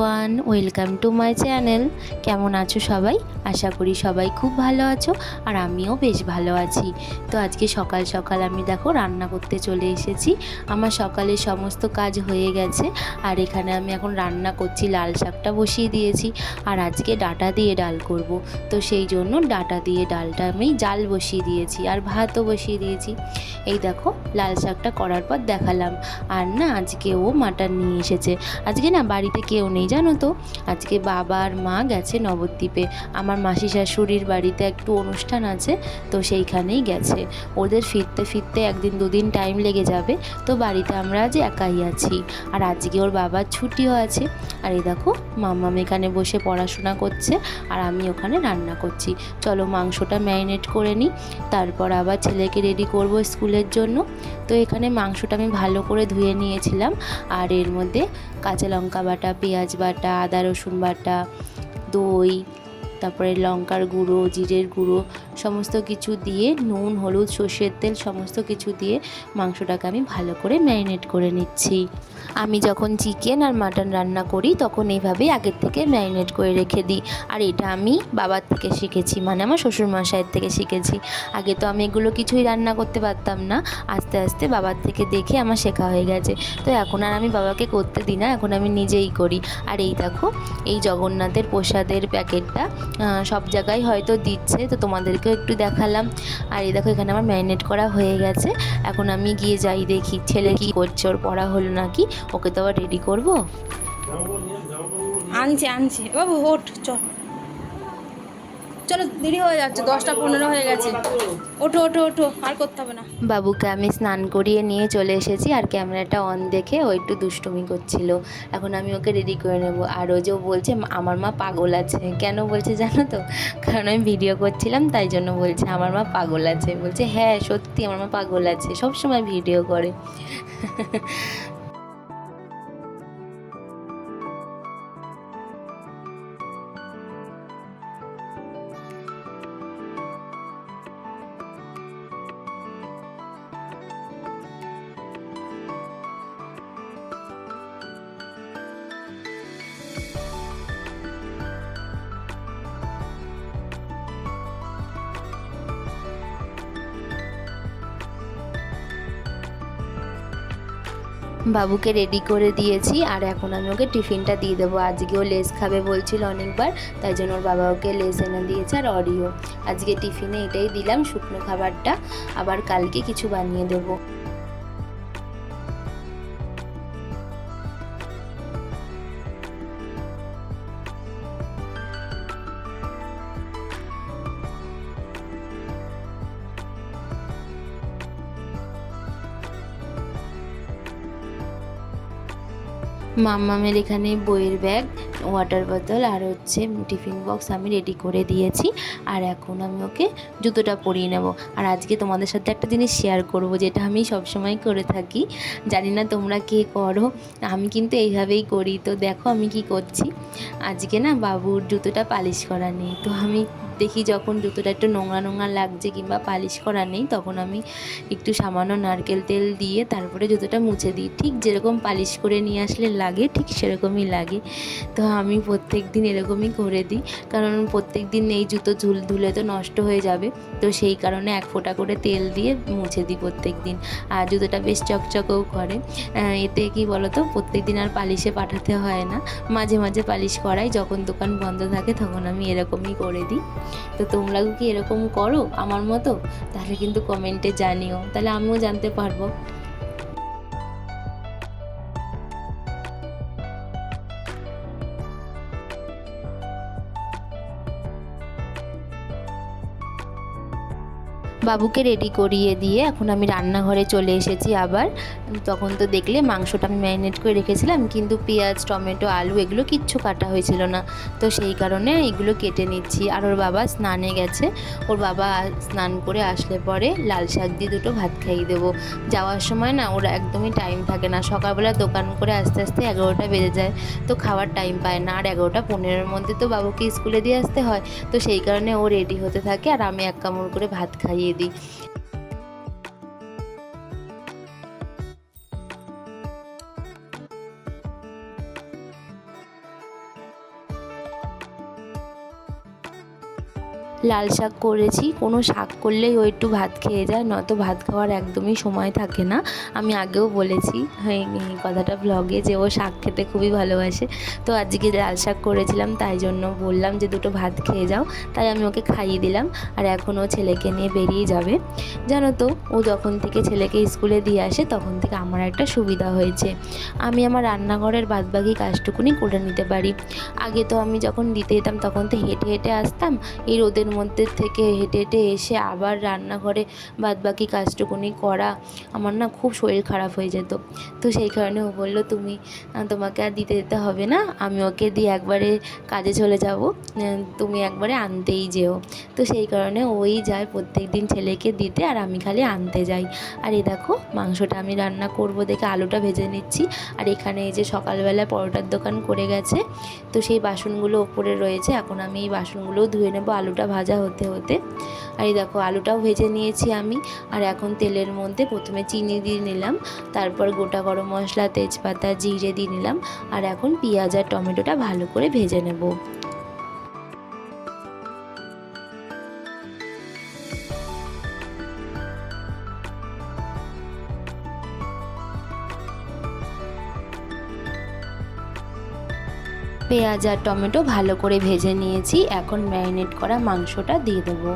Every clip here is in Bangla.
Everyone, welcome to my channel. কেমন আছো সবাই? আশা করি সবাই খুব ভালো আছো, আর আমিও বেশ ভালো আছি। তো আজকে সকাল সকাল আমি দেখো রান্না করতে চলে এসেছি। আমার সকালে সমস্ত কাজ হয়ে গেছে, আর এখানে আমি এখন রান্না করছি। লাল শাকটা বসিয়ে দিয়েছি, আর আজকে ডাঁটা দিয়ে ডাল করব। তো সেই জন্য ডাঁটা দিয়ে ডালটা আমি জাল বসিয়ে দিয়েছি, আর ভাতও বসিয়ে দিয়েছি। এই দেখো লাল শাকটা করার পর দেখালাম। আর না, আজকে ও মাটন নিয়ে এসেছে। আজকে না বাড়িতে কেউ নেই জানো তো। আজকে বাবা আর মা গেছে নবদ্বীপে। আমার মাসি শাশুড়ির বাড়িতে একটু অনুষ্ঠান আছে, তো সেইখানেই গেছে। ওদের ফিরতে ফিরতে একদিন দুদিন টাইম লেগে যাবে। তো বাড়িতে আমরা আজ একাই আছি, আর আজকে ওর বাবার ছুটিও আছে। আর এই দেখো মাম্মাম এখানে বসে পড়াশোনা করছে, আর আমি ওখানে রান্না করছি। চলো মাংসটা ম্যারিনেট করে নিই, তারপর আবার ছেলেকে রেডি করব স্কুলের জন্য। তো এখানে মাংসটা আমি ভালো করে ধুয়ে নিয়েছিলাম, আর এর মধ্যে কাঁচা লঙ্কা বাটা, পেঁয়াজ বাটা, আদা রসুন বাটা, দই, তারপরে লঙ্কার গুঁড়ো, জিরের গুঁড়ো সমস্ত কিছু দিয়ে, নুন, হলুদ, সর্ষের তেল সমস্ত কিছু দিয়ে মাংসটাকে আমি ভালো করে ম্যারিনেট করে নিচ্ছি। আমি যখন চিকেন আর মাটন রান্না করি তখন এইভাবেই আগের থেকে ম্যারিনেট করে রেখে দিই। আর এটা আমি বাবার থেকে শিখেছি, মানে আমার শ্বশুরমশাইয়ের থেকে শিখেছি। আগে তো আমি এগুলো কিছুই রান্না করতে পারতাম না, আস্তে আস্তে বাবার থেকে দেখে আমার শেখা হয়ে গেছে। তো এখন আর আমি বাবাকে করতে দিই না, এখন আমি নিজেই করি। আর এই দেখো এই জগন্নাথের প্রসাদের প্যাকেটটা সব জায়গায় হয়তো দিচ্ছে, তো তোমাদেরকেও একটু দেখালাম। আর এই দেখো এখানে আমার ম্যারিনেট করা হয়ে গেছে। এখন আমি গিয়ে যাই দেখি ছেলে কি করছে, ওর পড়া হলো নাকি, ওকে তো আবার রেডি করবো। আনছি বাবু, ওঠ চলো, দেরি হয়ে যাচ্ছে, 10টা 15 হয়ে গেছে। ওঠো ওঠো ওঠো, আর করতে হবে না। বাবুকে আমি স্নান করিয়ে নিয়ে চলে এসেছি, আর ক্যামেরাটা অন দেখে ও একটু দুষ্টুমি করছিল। এখন আমি ওকে রেডি করে নেব। আর ও যে বলছে আমার মা পাগল আছে। কেন বলছে জানো তো? কারণ আমি ভিডিও করছিলাম, তাই জন্য বলছে আমার মা পাগল আছে। বলছে হ্যাঁ সত্যি আমার মা পাগল আছে, সব সময় ভিডিও করে। বাবুকে রেডি করে দিয়েছি, আর এখন আমি ওকে টিফিনটা দিয়ে দেবো। আজকেও লেস খাবে বলছিল অনেকবার, তাই জন্য ওর বাবা ওকে লেস এনে দিয়েছে, আর অরিও। আজকে টিফিনে এটাই দিলাম শুকনো খাবারটা, আবার কালকে কিছু বানিয়ে দেবো। মাম্মামের এখানে বইয়ের ব্যাগ, ওয়াটার বোতল আর হচ্ছে টিফিন বক্স আমি রেডি করে দিয়েছি। আর এখন আমি ওকে জুতোটা পরিয়ে নেব। আর আজকে তোমাদের সাথে একটা জিনিস শেয়ার করব, যেটা আমি সবসময় করে থাকি। জানি না তোমরা কে করো, আমি কিন্তু এইভাবেই করি। তো দেখো আমি কি করছি। আজকে না বাবুর জুতোটা পালিশ করা নেই, তো আমি দেখি যখন জুতোটা একটু নোংরা নোংরা লাগছে কিংবা পালিশ করা নেই, তখন আমি একটু সামান্য নারকেল তেল দিয়ে তারপরে জুতোটা মুছে দিই। ঠিক যেরকম পালিশ করে নিয়ে আসলে লাগে, ঠিক সেরকমই লাগে। তো আমি প্রত্যেক দিন এরকমই করে দিই, কারণ প্রত্যেক দিন এই জুতো ধুলে তো নষ্ট হয়ে যাবে। তো সেই কারণে এক ফোঁটা করে তেল দিয়ে মুছে দিই প্রত্যেক দিন। আর জুতোটা বেশ চকচকেও করে। এতে কি বলো তো, প্রত্যেক দিন আর পালিশে পাঠাতে হয় না, মাঝে মাঝে পালিশ করাই। যখন দোকান বন্ধ থাকে তখন আমি এরকমই করে দিই। তো তোমরাও কি এরকম করো আমার মতো? তাহলে কিন্তু কমেন্টে জানিও, তাহলে আমিও জানতে পারবো। বাবুকে রেডি করিয়ে দিয়ে এখন আমি রান্নাঘরে চলে এসেছি আবার। তখন তো দেখলে মাংসটা আমি ম্যারিনেট করে রেখেছিলাম, কিন্তু পেঁয়াজ, টমেটো, আলু এগুলো কিচ্ছু কাটা হয়েছিল না। তো সেই কারণে এগুলো কেটে নিচ্ছি। আর ওর বাবা স্নানে গেছে, ওর বাবা স্নান করে আসলে পরে লাল শাক দিয়ে দুটো ভাত খাইয়ে দেবো। যাওয়ার সময় না ওর একদমই টাইম থাকে না, সকালবেলা দোকান করে আস্তে আস্তে 11টা বেজে যায়, তো খাওয়ার টাইম পায় না। আর 11টা 15-এর মধ্যে তো বাবুকে স্কুলে দিয়ে আসতে হয়। তো সেই কারণে ও রেডি হতে থাকে, আর আমি এক কামড় করে ভাত খাইয়ে দিই। লাল শাক করেছি। কোনো শাক করলেই ও একটু ভাত খেয়ে যায়, নয়তো ভাত খাওয়ার একদমই সময় থাকে না। আমি আগেও বলেছি এই কথাটা ব্লগে যে ও শাক খেতে খুবই ভালোবাসে। তো আজকে লাল শাক করেছিলাম, তাই জন্য বললাম যে দুটো ভাত খেয়ে যাও, তাই আমি ওকে খাইয়ে দিলাম। আর এখন ও ছেলেকে নিয়ে বেরিয়ে যাবে। জানো তো, ও যখন থেকে ছেলেকে স্কুলে দিয়ে আসে তখন থেকে আমার একটা সুবিধা হয়েছে, আমি আমার রান্নাঘরের বাদবাকি কাজটুকুনি করে নিতে পারি। আগে তো আমি যখন দিতে যেতাম তখন তো হেঁটে হেঁটে আসতাম, এই রোদের মধ্যে থেকে হেঁটে হেঁটে এসে আবার রান্নাঘরে বাদবাকি কাজটুকুনি করা, আমার না খুব শরীর খারাপ হয়ে যেত। তো সেই কারণে ও বললো তুমি তোমাকে আর দিতে যেতে হবে না, আমি ওকে দিয়ে একবারে কাজে চলে যাব, তুমি একবারে আনতেই যেও। তো সেই কারণে ওই যায় প্রত্যেক দিন ছেলেকে দিতে, আর আমি খালি আনতে যাই। আর এই দেখো মাংসটা আমি রান্না করব দেখে আলুটা ভেজে নিচ্ছি। আর এখানে এই যে সকালবেলা পরোটার দোকান করে গেছে, তো সেই বাসনগুলো ওপরে রয়েছে, এখন আমি এই বাসনগুলোও ধুয়ে নেবো আলুটা ভাজা হতে হতে। আর এই দেখো আলুটাও ভেজে নিয়েছি আমি। আর এখন তেলের মধ্যে প্রথমে চিনি দিয়ে নিলাম, তারপর গোটা গরম মশলা, তেজপাতা, জিরে দিয়ে নিলাম। আর এখন পেঁয়াজ আর টমেটোটা ভালো করে ভেজে নেব। পেঁয়াজ আর টমেটো ভালো করে ভেজে নিয়েছি, এখন ম্যারিনেট করা মাংসটা দিয়ে দেবো।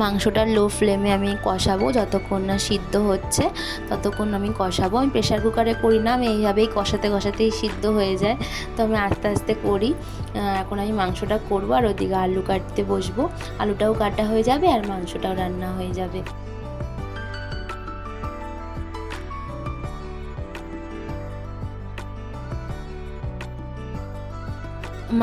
মাংসটা লো ফ্লেমে আমি কষাবো, যতক্ষণ না সিদ্ধ হচ্ছে ততক্ষণ আমি কষাবো। আমি প্রেশার কুকারে করি না, আমি এইভাবেই কষাতে কষাতেই সিদ্ধ হয়ে যায়, তো আমি আস্তে আস্তে করি। এখন আমি মাংসটা করবো, আর ওদিকে আলু কাটতে বসবো, আলুটাও কাটা হয়ে যাবে আর মাংসটাও রান্না হয়ে যাবে।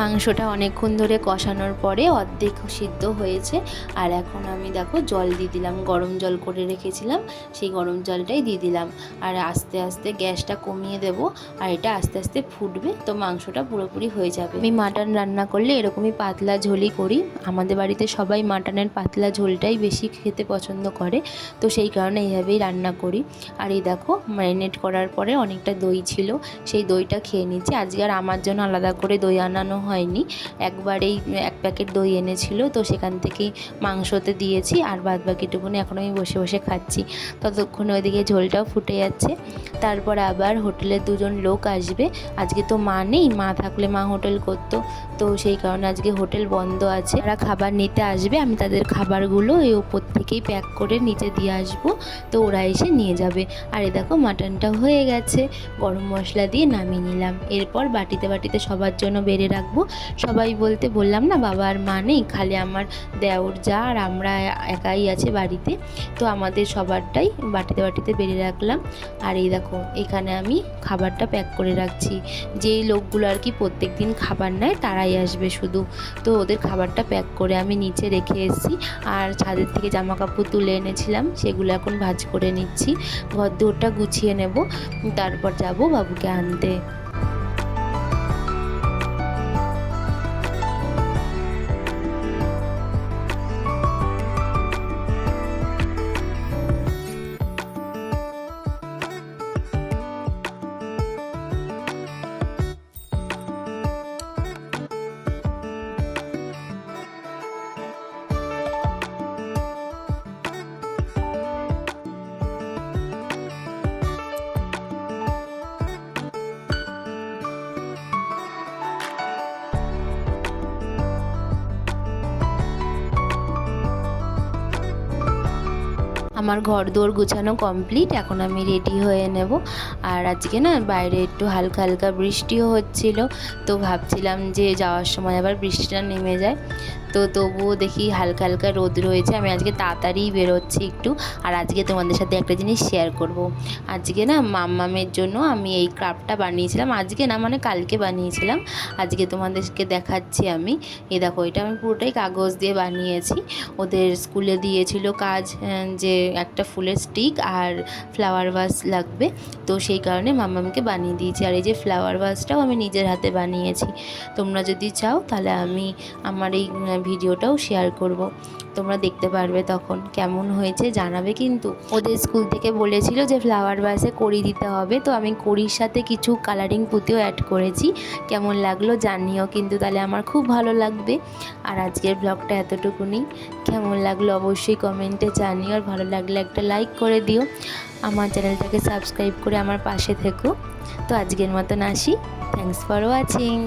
মাংসটা অনেকক্ষণ ধরে কষানোর পরে অর্ধেক সিদ্ধ হয়েছে। আর এখন আমি দেখো জল দিয়ে দিলাম, গরম জল করে রেখেছিলাম সেই গরম জলটাই দিয়ে দিলাম। আর আস্তে আস্তে গ্যাসটা কমিয়ে দেব, আর এটা আস্তে আস্তে ফুটবে, তো মাংসটা পুরোপুরি হয়ে যাবে। আমি মাটন রান্না করলে এরকমই পাতলা ঝোলই করি, আমাদের বাড়িতে সবাই মাটনের পাতলা ঝোলটাই বেশি খেতে পছন্দ করে, তো সেই কারণে এইভাবেই রান্না করি। আর এই দেখো ম্যারিনেট করার পরে অনেকটা দই ছিল, সেই দইটা খেয়ে নিচ্ছি। আজকে আর আমার জন্য আলাদা করে দই আনানো হয়নি, একবারেই এক প্যাকেট দই এনেছিল, তো সেখান থেকেই মাংসতে দিয়েছি, আর বাদ বাকিটুকুনি এখন আমি বসে বসে খাচ্ছি। ততক্ষণে ওইদিকে ঝোলটাও ফুটে যাচ্ছে। তারপর আবার হোটেলে দুজন লোক আসবে, আজকে তো মা নেই, মা থাকলে মা হোটেল করতো, তো সেই কারণে আজকে হোটেল বন্ধ আছে। তারা খাবার নিতে আসবে, আমি তাদের খাবারগুলো এই উপর থেকেই প্যাক করে নিচে দিয়ে আসবো, তো ওরা এসে নিয়ে যাবে। আর এই দেখো মাটনটা হয়ে গেছে, গরম মশলা দিয়ে নামিয়ে নিলাম। এরপর বাটিতে বাটিতে সবার জন্য বেড়ে রাখবো। সবাই বলতে বললাম না বাবা আর মা নেই, খালি আমার দেওর যা আর আমরা একাই আছে বাড়িতে, তো আমাদের সবারটাই বাটিতে বাটিতে বেড়ে রাখলাম। আর এই দেখো এখানে আমি খাবারটা প্যাক করে রাখছি, যেই লোকগুলো আর কি প্রত্যেক দিন খাবার নেয় তারাই আসবে শুধু, তো ওদের খাবারটা প্যাক করে আমি নিচে রেখে এসেছি। আর ছাদের থেকে জামা কাপড় তুলে এনেছিলাম, সেগুলো এখন ভাঁজ করে নিচ্ছি, ঘর দুয়ারটা গুছিয়ে নেব, তারপর যাব বাবুকে আনতে। আমার ঘর দোর গুছানো কমপ্লিট, এখন আমি রেডি হয়ে নেব। আর আজকে না বাইরে একটু হালকা হালকা বৃষ্টিও হচ্ছিল, তো ভাবছিলাম যে যাওয়ার সময় আবার বৃষ্টিটা নেমে যায়, তো তবুও দেখি হালকা হালকা রোদ রয়েছে। আমি আজকে তাড়াতাড়ি বেরোচ্ছি একটু। আর আজকে তোমাদের সাথে একটা জিনিস শেয়ার করব। আজকে না মাম্মামের জন্য আমি এই ক্রাফটটা বানিয়েছিলাম, আজকে না মানে কালকে বানিয়েছিলাম, আজকে তোমাদেরকে দেখাচ্ছি আমি। এই দেখো এটা আমি পুরোটাই কাগজ দিয়ে বানিয়েছি, ওদের স্কুলে দিয়েছিল কাজ যে একটা ফুলের স্টিক আর ফ্লাওয়ার ভাস লাগবে, তো সেই কারণে মাম্মামকে বানিয়ে দিয়েছি। আর এই যে ফ্লাওয়ার ভাসটাও আমি নিজের হাতে বানিয়েছি, তোমরা যদি চাও তাহলে আমি আমার এই ভিডিওটাও শেয়ার করব। তোমরা দেখতে পারবে তখন কেমন হয়েছে জানাবে কিন্তু। ওদের স্কুল থেকে বলেছিল যে ফ্লাওয়ার ভাসে কড়ি দিতে হবে, তো আমি কড়ির সাথে কিছু কালারিং পুঁতিও অ্যাড করেছি। কেমন লাগলো জানিও কিন্তু, তাহলে আমার খুব ভালো লাগবে। আর আজকের ব্লগটা এতটুকুনি। কেমন লাগলো অবশ্যই কমেন্টে জানিও, আর ভালো লাগলে একটা লাইক করে দিও। আমার চ্যানেলটাকে সাবস্ক্রাইব করে আমার পাশে থেকো। তো আজকের মতন আসি। Thanks for watching.